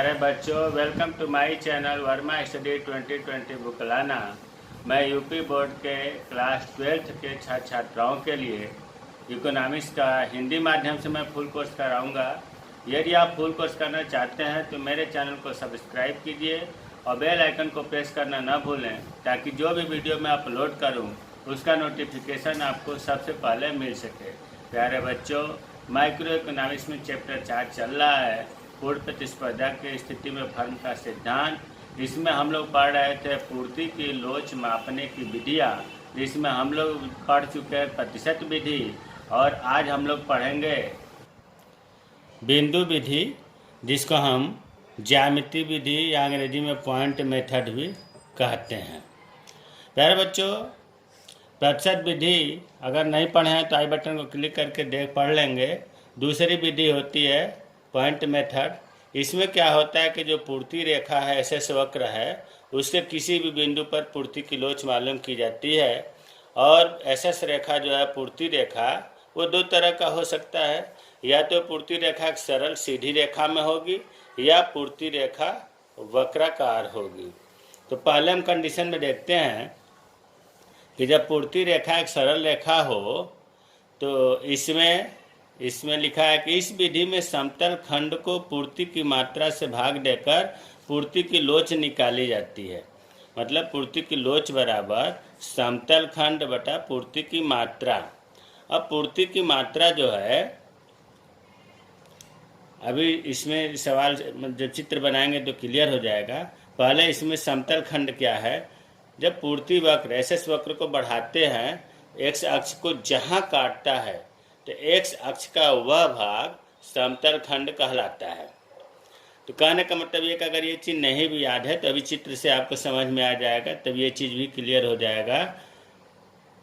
प्यारे बच्चों, welcome to my channel Verma study 2020 बुकलाना। मैं यूपी बोर्ड के क्लास 12th के छात्र छात्राओं के लिए इकोनॉमिक्स का हिंदी माध्यम से मैं फुल कोर्स कराऊंगा। यदि आप फुल कोर्स करना चाहते हैं तो मेरे चैनल को सब्सक्राइब कीजिए और बेल आइकन को प्रेस करना न भूलें, ताकि जो भी वीडियो मैं अपलोड करूं उसका नोटिफिकेशन आपको सबसे पहले मिल सके। प्यारे बच्चों, माइक्रो इकोनॉमिक्स में चैप्टर 4 चल रहा है, पूर्ण प्रतिस्पर्धा की स्थिति में फर्म का सिद्धांत। इसमें हम लोग पढ़ रहे थे पूर्ति की लोच मापने की विधियाँ, जिसमें हम लोग पढ़ चुके हैं प्रतिशत विधि, और आज हम लोग पढ़ेंगे बिंदु विधि, जिसको हम ज्यामिति विधि या अंग्रेजी में पॉइंट मेथड भी कहते हैं। प्यारे बच्चों, प्रतिशत विधि अगर नहीं पढ़े हैं तो आई बटन को क्लिक करके पढ़ लेंगे। दूसरी विधि होती है पॉइंट मेथड। इसमें क्या होता है कि जो पूर्ति रेखा है, एसएस वक्र है, उसके किसी भी बिंदु पर पूर्ति की लोच मालूम की जाती है। और एसएस रेखा जो है, पूर्ति रेखा, वो दो तरह का हो सकता है। या तो पूर्ति रेखा एक सरल सीधी रेखा में होगी, या पूर्ति रेखा वक्राकार होगी। तो पहले हम कंडीशन में देखते हैं कि जब पूर्ति रेखा एक सरल रेखा हो तो इसमें लिखा है कि इस विधि में समतल खंड को पूर्ति की मात्रा से भाग देकर पूर्ति की लोच निकाली जाती है। मतलब पूर्ति की लोच बराबर समतल खंड बटा पूर्ति की मात्रा। अब पूर्ति की मात्रा जो है, अभी इसमें सवाल जब चित्र बनाएंगे तो क्लियर हो जाएगा। पहले इसमें समतल खंड क्या है। जब पूर्ति वक्र एसएस वक्र को बढ़ाते हैं, एक्स अक्ष को जहाँ काटता है तो एक्स अक्ष का वह भाग समतल खंड कहलाता है। तो कहने का मतलब ये कि अगर ये चीज़ नहीं भी याद है तो अभी चित्र से आपको समझ में आ जाएगा, तब ये चीज़ भी क्लियर हो जाएगा।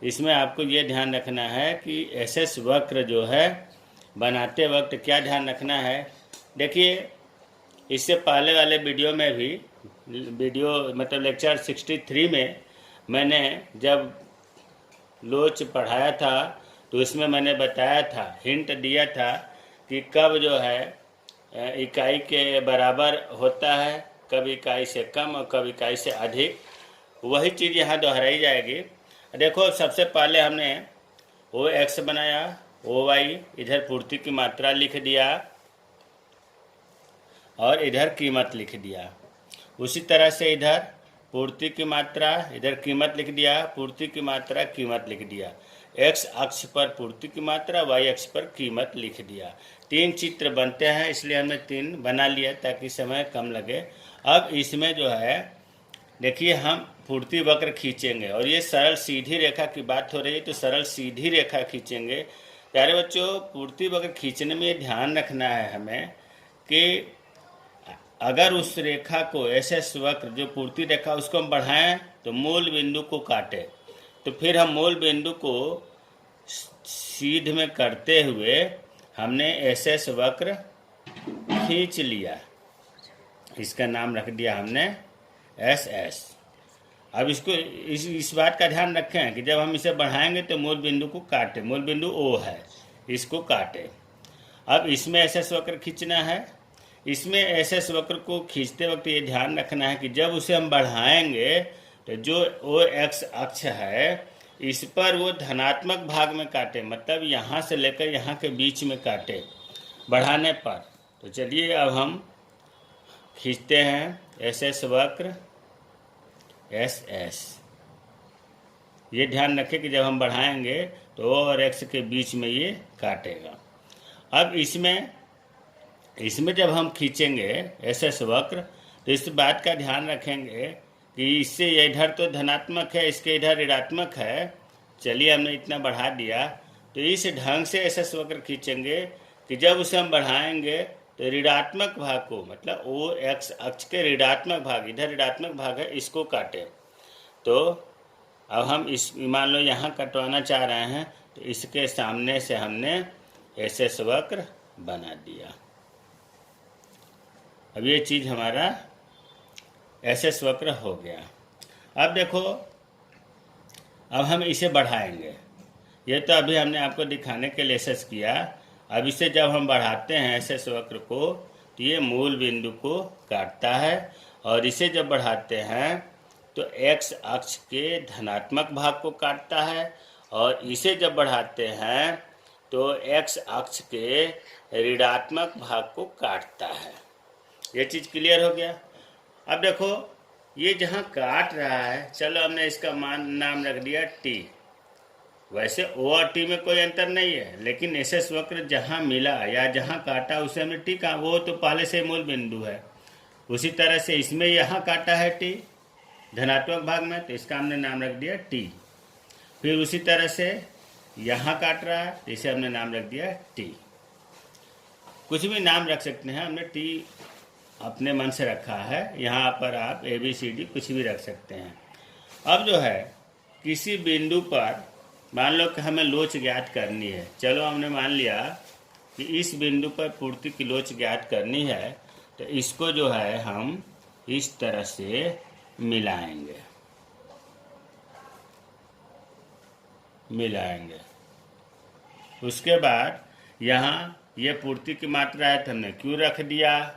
इसमें आपको ये ध्यान रखना है कि एसएस वक्र जो है बनाते वक्त क्या ध्यान रखना है। देखिए, इससे पहले वाले वीडियो में भी, मतलब लेक्चर 63 में मैंने जब लोच पढ़ाया था तो इसमें मैंने बताया था, हिंट दिया था कि कब जो है इकाई के बराबर होता है, कब इकाई से कम और कब इकाई से अधिक। वही चीज़ यहाँ दोहराई जाएगी। देखो, सबसे पहले हमने ओ एक्स बनाया, ओ वाई, इधर पूर्ति की मात्रा लिख दिया और इधर कीमत लिख दिया। उसी तरह से इधर पूर्ति की मात्रा, इधर कीमत लिख दिया, पूर्ति की मात्रा, कीमत लिख दिया। एक्स अक्ष पर पूर्ति की मात्रा, वाई अक्ष पर कीमत लिख दिया। 3 चित्र बनते हैं, इसलिए हमने 3 बना लिया ताकि समय कम लगे। अब इसमें जो है, देखिए, हम पूर्ति वक्र खींचेंगे और ये सरल सीधी रेखा की बात हो रही है, तो सरल सीधी रेखा खींचेंगे। प्यारे बच्चों, पूर्ति वक्र खींचने में ये ध्यान रखना है हमें कि अगर उस रेखा को, एसएस वक्र जो पूर्ति रेखा, उसको हम बढ़ाएं तो मूल बिंदु को काटे, तो फिर हम मूल बिंदु को सीध में करते हुए हमने एसएस वक्र खींच लिया। इसका नाम रख दिया हमने एसएस। अब इसको इस बात का ध्यान रखें कि जब हम इसे बढ़ाएंगे तो मूल बिंदु को काटे। मूल बिंदु ओ है, इसको काटे। अब इसमें एसएस वक्र खींचना है। इसमें एसएस वक्र को खींचते वक्त ये ध्यान रखना है कि जब उसे हम बढ़ाएंगे तो जो ओ एक्स अक्ष है, इस पर वो धनात्मक भाग में काटे, मतलब यहाँ से लेकर यहाँ के बीच में काटे बढ़ाने पर। तो चलिए अब हम खींचते हैं एसएस वक्र, एसएस। ये ध्यान रखें कि जब हम बढ़ाएंगे तो ओ और एक्स के बीच में ये काटेगा। अब इसमें जब हम खींचेंगे एसएस वक्र तो इस बात का ध्यान रखेंगे कि इससे इधर तो धनात्मक है, इसके इधर ऋणात्मक है। चलिए, हमने इतना बढ़ा दिया, तो इस ढंग से एसएस वक्र खींचेंगे कि जब उसे हम बढ़ाएंगे तो ऋणात्मक भाग को, मतलब ओ एक्स अक्ष के ऋणात्मक भाग, इधर ऋणात्मक भाग है, इसको काटे। तो अब हम मान लो यहाँ कटवाना चाह रहे हैं, तो इसके सामने से हमने एसएस वक्र बना दिया। अब ये चीज़ हमारा एसएस वक्र हो गया। अब देखो, अब हम इसे बढ़ाएंगे। ये तो अभी हमने आपको दिखाने के लिए एसएस किया। अब इसे जब हम बढ़ाते हैं एसएस वक्र को, तो ये मूल बिंदु को काटता है। और इसे जब बढ़ाते हैं तो x अक्ष के धनात्मक भाग को काटता है, और इसे जब बढ़ाते हैं तो x अक्ष के ऋणात्मक भाग को काटता है। ये चीज़ क्लियर हो गया। अब देखो ये जहाँ काट रहा है, चलो हमने इसका नाम रख दिया t। वैसे ओ और टी में कोई अंतर नहीं है, लेकिन एस एस वक्र जहाँ मिला या जहाँ काटा उसे हमने टी कहा, वो तो पहले से मूल बिंदु है। उसी तरह से इसमें यहाँ काटा है टी धनात्मक भाग में, तो इसका हमने नाम रख दिया टी। फिर उसी तरह से यहाँ काट रहा है, तो इसे हमने नाम रख दिया टी। कुछ भी नाम रख सकते हैं, हमने टी अपने मन से रखा है। यहाँ पर आप ABCD कुछ भी रख सकते हैं। अब जो है किसी बिंदु पर मान लो कि हमें लोच ज्ञात करनी है। चलो हमने मान लिया कि इस बिंदु पर पूर्ति की लोच ज्ञात करनी है, तो इसको जो है हम इस तरह से मिलाएंगे। उसके बाद यहाँ ये पूर्ति की मात्रा है तो हमने Q रख दिया,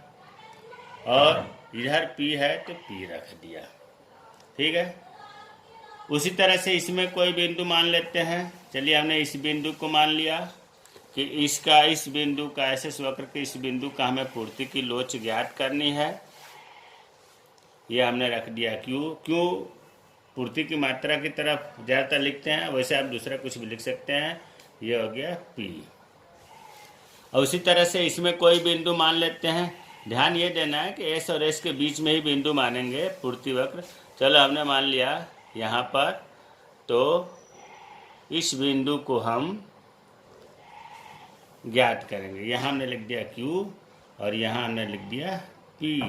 और इधर P है तो P रख दिया। ठीक है। उसी तरह से इसमें कोई बिंदु मान लेते हैं। चलिए हमने इस बिंदु को मान लिया कि इस बिंदु का एस वक्र के इस बिंदु का हमें पूर्ति की लोच ज्ञात करनी है। ये हमने रख दिया क्यों पूर्ति की मात्रा की तरफ ज़्यादातर लिखते हैं, वैसे आप दूसरा कुछ भी लिख सकते हैं। ये हो गया P। और उसी तरह से इसमें कोई बिंदु मान लेते हैं। ध्यान ये देना है कि S और S के बीच में ही बिंदु मानेंगे पूर्ति वक्र। चलो हमने मान लिया यहाँ पर, तो इस बिंदु को हम ज्ञात करेंगे। यहाँ हमने लिख दिया Q और यहाँ हमने लिख दिया P।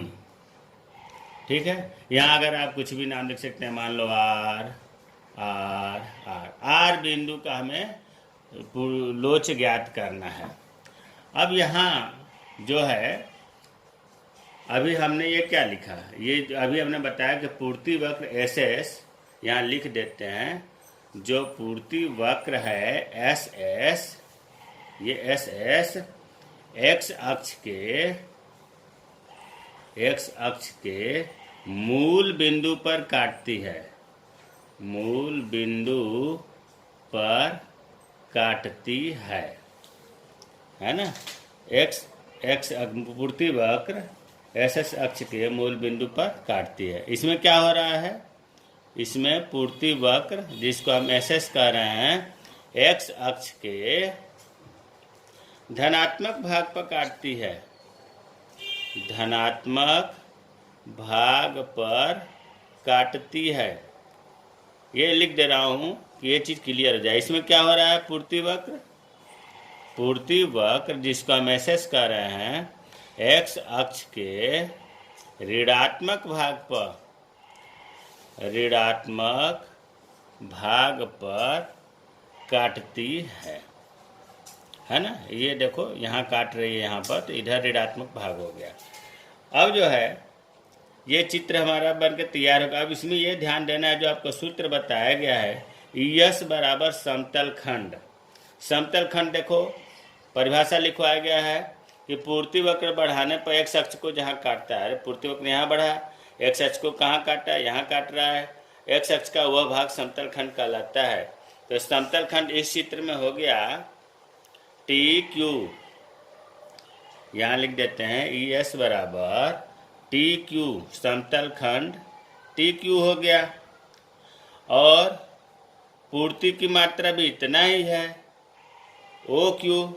ठीक है। यहाँ अगर आप कुछ भी नाम लिख सकते हैं, मान लो R बिंदु का हमें लोच ज्ञात करना है। अब यहाँ जो है अभी हमने ये क्या लिखा, ये अभी हमने बताया कि पूर्ति वक्र SS यहाँ लिख देते हैं। जो पूर्ति वक्र है SS, ये SS x अक्ष के मूल बिंदु पर काटती है। मूल बिंदु पर काटती है ना। x पूर्ति वक्र SS अक्ष के मूल बिंदु पर काटती है। इसमें क्या हो रहा है, इसमें पूर्ति वक्र जिसको हम SS कह रहे हैं, x अक्ष के धनात्मक भाग पर काटती है। धनात्मक भाग पर काटती है। ये लिख दे रहा हूँ कि ये चीज़ क्लियर हो जाए। इसमें क्या हो रहा है, पूर्ति वक्र जिसको हम SS कह रहे हैं, x अक्ष के ऋणात्मक भाग पर काटती है ना। ये देखो यहाँ काट रही है, यहाँ पर, तो इधर ऋणात्मक भाग हो गया। अब जो है ये चित्र हमारा बनकर तैयार होगा। अब इसमें ये ध्यान देना है, जो आपको सूत्र बताया गया है, यस बराबर समतल खंड। समतल खंड देखो परिभाषा लिखवाया गया है कि पूर्ति वक्र बढ़ाने पर x अक्ष को जहाँ काटता है, पूर्ति वक्र यहाँ बढ़ा, x अक्ष को कहाँ काटा है, यहाँ काट रहा है। x अक्ष का वह भाग समतल खंड कहलाता है। तो समतल खंड इस चित्र में हो गया TQ। यहाँ लिख देते हैं ES बराबर TQ, समतल खंड TQ हो गया। और पूर्ति की मात्रा भी इतना ही है, OQ।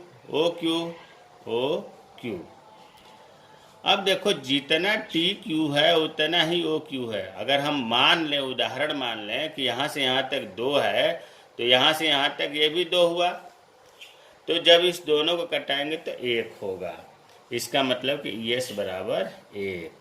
अब देखो जितना TQ है उतना ही OQ है। अगर हम मान लें, उदाहरण मान लें कि यहाँ से यहाँ तक 2 है, तो यहाँ से यहाँ तक ये भी 2 हुआ, तो जब इस दोनों को कटाएंगे तो 1 होगा। इसका मतलब कि ES बराबर 1।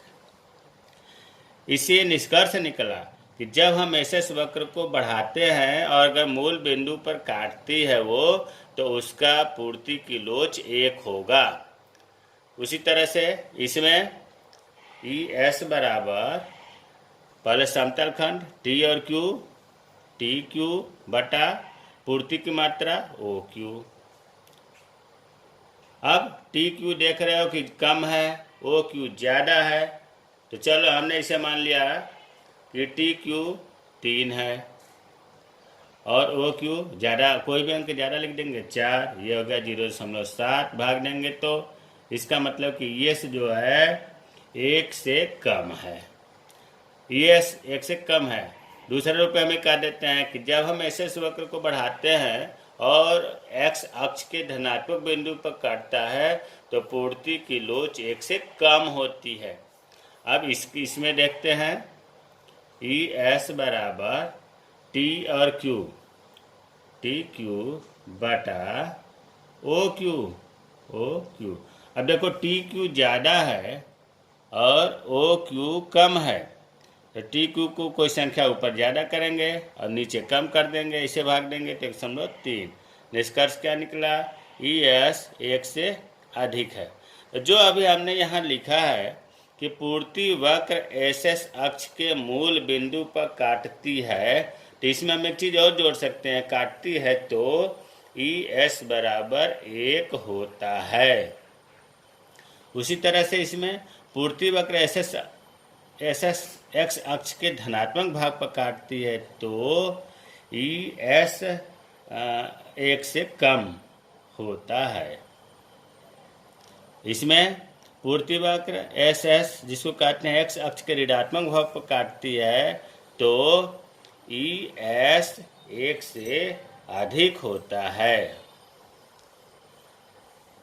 इससे निष्कर्ष निकला कि जब हम SS वक्र को बढ़ाते हैं और अगर मूल बिंदु पर काटती है वो, तो उसका पूर्ति की लोच 1 होगा। उसी तरह से इसमें ES बराबर पहले समतल खंड T और Q, TQ बटा पूर्ति की मात्रा OQ। अब TQ देख रहे हो कि कम है, ओ क्यू ज़्यादा है, तो चलो हमने इसे मान लिया कि टी क्यू 3 है और ओ क्यू ज़्यादा, कोई भी अंक ज़्यादा लिख देंगे 4, ये हो गया 0.7, भाग देंगे तो इसका मतलब कि यस जो है 1 से कम है, यस 1 से कम है। दूसरे रूप में हमें कह देते हैं कि जब हम एस एस वक्र को बढ़ाते हैं और एक्स अक्ष के धनात्मक बिंदु पर काटता है तो पूर्ति की लोच 1 से कम होती है। अब इसमें देखते हैं ई एस बराबर टी और क्यू, टी क्यू बटा ओ क्यू, ओ क्यू। अब देखो टी क्यू ज़्यादा है और ओ क्यू कम है, तो टी क्यू को कोई संख्या ऊपर ज़्यादा करेंगे और नीचे कम कर देंगे, इसे भाग देंगे तो 1.3। निष्कर्ष क्या निकला? ई एस 1 से अधिक है। तो जो अभी हमने यहाँ लिखा है कि पूर्ति वक्र एस एस अक्ष के मूल बिंदु पर काटती है, तो इसमें हम एक चीज़ और जोड़ सकते हैं, काटती है तो ई एस बराबर 1 होता है। उसी तरह से इसमें पूर्ति वक्र एस एस एक्स अक्ष के धनात्मक भाग पर काटती है तो ई एस 1 से कम होता है। इसमें पूर्ति वक्र एस एस जिसको काटते हैं एक्स अक्ष के ऋणात्मक भाग पर काटती है तो ई एस 1 से अधिक होता है।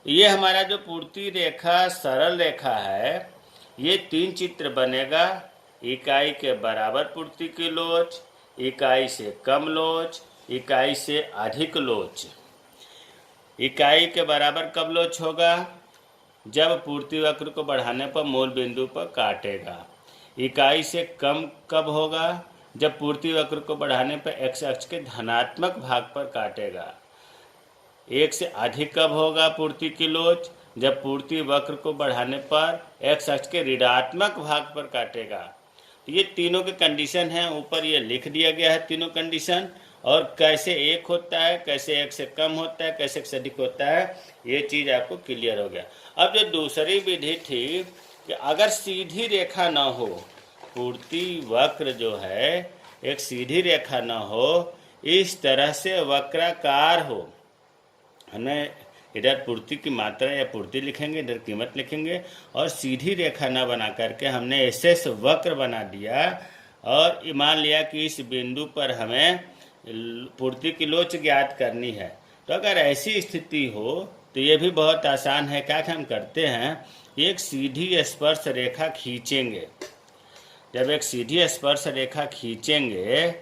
ये हमारा जो पूर्ति रेखा सरल रेखा है, ये 3 चित्र बनेगा, इकाई के बराबर पूर्ति की लोच, इकाई से कम लोच, इकाई से अधिक लोच। इकाई के बराबर कब लोच होगा? जब पूर्ति वक्र को बढ़ाने पर मूल बिंदु पर काटेगा। इकाई से कम कब होगा? जब पूर्ति वक्र को बढ़ाने पर एक्स अक्ष के धनात्मक भाग पर काटेगा। 1 से अधिक कब होगा पूर्ति की लोच? जब पूर्ति वक्र को बढ़ाने पर एक्स अक्ष के ऋणात्मक भाग पर काटेगा। तो ये तीनों के कंडीशन हैं, ऊपर ये लिख दिया गया है तीनों कंडीशन, और कैसे 1 होता है, कैसे 1 से कम होता है, कैसे 1 से अधिक होता है, ये चीज़ आपको क्लियर हो गया। अब जो दूसरी विधि थी कि अगर सीधी रेखा ना हो, पूर्ति वक्र जो है एक सीधी रेखा ना हो, इस तरह से वक्राकार हो, हमें इधर पूर्ति की मात्रा या पूर्ति लिखेंगे, इधर कीमत लिखेंगे, और सीधी रेखा न बना करके हमने एस वक्र बना दिया और मान लिया कि इस बिंदु पर हमें पूर्ति की लोच ज्ञात करनी है। तो अगर ऐसी स्थिति हो तो ये भी बहुत आसान है। क्या हम करते हैं, एक सीधी स्पर्श रेखा खींचेंगे। जब एक सीधी स्पर्श रेखा खींचेंगे,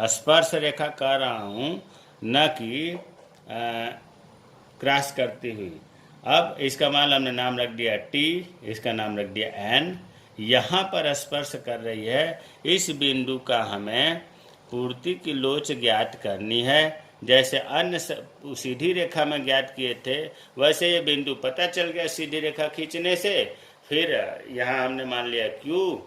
स्पर्श रेखा कर रहा हूँ, न कि क्रॉस करती हुई। अब इसका मान हमने नाम रख दिया टी, इसका नाम रख दिया एन। यहाँ पर स्पर्श कर रही है, इस बिंदु का हमें पूर्ति की लोच ज्ञात करनी है। जैसे अन्य सीधी रेखा में ज्ञात किए थे, वैसे ये बिंदु पता चल गया सीधी रेखा खींचने से। फिर यहाँ हमने मान लिया क्यू,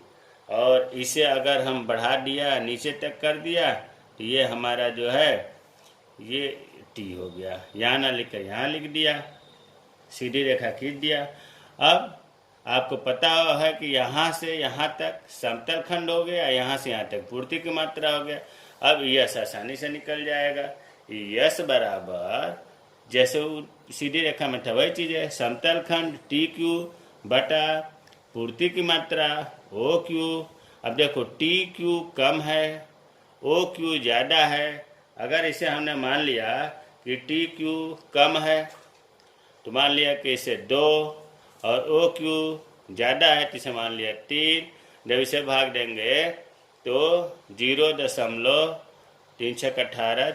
और इसे अगर हम बढ़ा दिया, नीचे तक कर दिया, तो ये हमारा जो है ये टी हो गया। यहाँ ना लिख कर यहाँ लिख दिया, सीधी रेखा खींच दिया। अब आपको पता है कि यहाँ से यहाँ तक समतल खंड हो गया, यहाँ से यहाँ तक पूर्ति की मात्रा हो गया। अब यस आसानी से निकल जाएगा। यस बराबर जैसे सीधी रेखा में था वही चीज़ है, समतल खंड टी क्यू बटा पूर्ति की मात्रा ओ क्यू। अब देखो टी क्यू कम है, ओ क्यू ज़्यादा है। अगर इसे हमने मान लिया कि टी क्यू कम है तो मान लिया कि इसे 2, और ओ क्यू ज़्यादा है तो इसे मान लिया 3। जब इसे भाग देंगे तो 0.3 6 18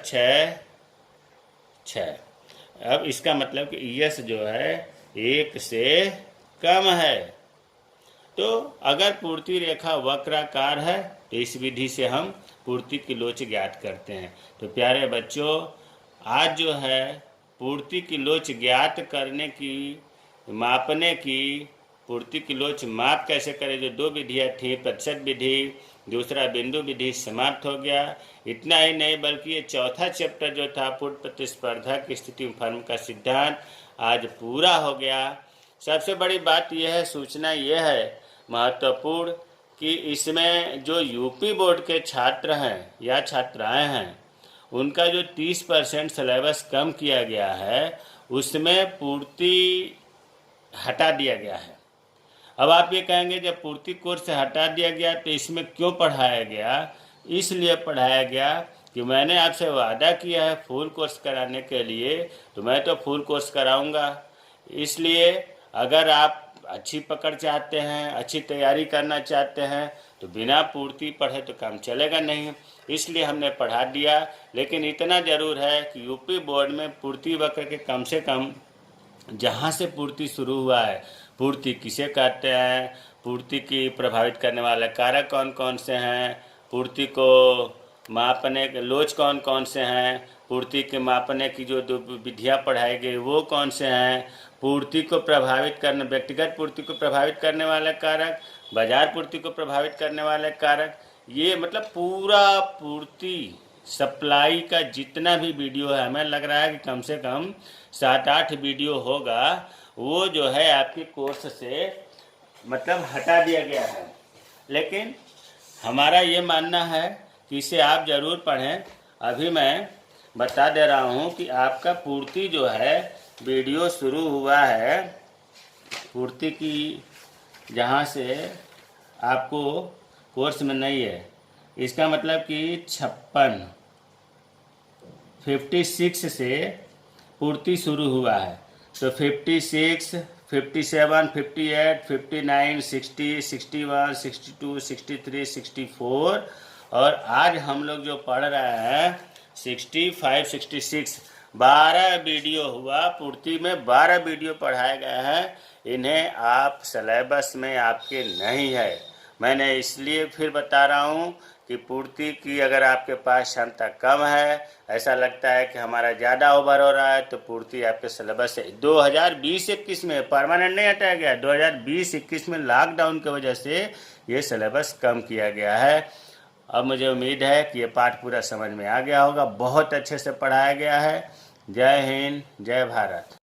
6। अब इसका मतलब कि यस जो है 1 से कम है। तो अगर पूर्ति रेखा वक्राकार है तो इस विधि से हम पूर्ति की लोच ज्ञात करते हैं। तो प्यारे बच्चों, आज जो है पूर्ति की लोच ज्ञात करने की, मापने की, पूर्ति की लोच माप कैसे करें, जो 2 विधियाँ थी, प्रतिशत विधि, दूसरा बिंदु विधि, समाप्त हो गया। इतना ही नहीं बल्कि ये चौथा चैप्टर जो था पूर्ण प्रतिस्पर्धा की स्थिति में फर्म का सिद्धांत, आज पूरा हो गया। सबसे बड़ी बात यह है, सूचना यह है महत्वपूर्ण कि इसमें जो यूपी बोर्ड के छात्र हैं या छात्राएं हैं, उनका जो 30% सिलेबस कम किया गया है उसमें पूर्ति हटा दिया गया है। अब आप ये कहेंगे जब पूर्ति कोर्स से हटा दिया गया तो इसमें क्यों पढ़ाया गया? इसलिए पढ़ाया गया कि मैंने आपसे वादा किया है फुल कोर्स कराने के लिए, तो मैं तो फुल कोर्स कराऊंगा। इसलिए अगर आप अच्छी पकड़ चाहते हैं, अच्छी तैयारी करना चाहते हैं, तो बिना पूर्ति पढ़े तो काम चलेगा नहीं। इसलिए हमने पढ़ा दिया। लेकिन इतना ज़रूर है कि यूपी बोर्ड में पूर्ति वक्र के कम से कम जहाँ से पूर्ति शुरू हुआ है, पूर्ति किसे कहते हैं, पूर्ति की प्रभावित करने वाले कारक कौन कौन से हैं, पूर्ति को मापने के लोच कौन कौन से हैं, पूर्ति के मापने की जो विधियाँ पढ़ाई गई वो कौन से हैं, पूर्ति को प्रभावित करने, व्यक्तिगत पूर्ति को प्रभावित करने वाले कारक, बाजार पूर्ति को प्रभावित करने वाले कारक, ये मतलब पूरा पूर्ति सप्लाई का जितना भी वीडियो है, हमें लग रहा है कि कम से कम 7-8 वीडियो होगा, वो जो है आपके कोर्स से मतलब हटा दिया गया है। लेकिन हमारा ये मानना है कि इसे आप ज़रूर पढ़ें। अभी मैं बता दे रहा हूँ कि आपका पूर्ति जो है वीडियो शुरू हुआ है, पूर्ति की जहाँ से आपको कोर्स में नहीं है, इसका मतलब कि 56 से पूर्ति शुरू हुआ है। तो 56, 57, 58, 59, 60, 61, 62, 63, 64 और आज हम लोग जो पढ़ रहे हैं 65, 66, 12 वीडियो हुआ। पूर्ति में 12 वीडियो पढ़ाए गए हैं। इन्हें आप सिलेबस में आपके नहीं है। मैंने इसलिए फिर बता रहा हूँ कि पूर्ति की अगर आपके पास क्षमता कम है, ऐसा लगता है कि हमारा ज़्यादा ओवर हो रहा है, तो पूर्ति आपके सिलेबस से 2020-21 में परमानेंट नहीं हटाया गया, 2020-21 में लॉकडाउन की वजह से ये सिलेबस कम किया गया है। अब मुझे उम्मीद है कि ये पाठ पूरा समझ में आ गया होगा। बहुत अच्छे से पढ़ाया गया है। जय हिंद, जय भारत।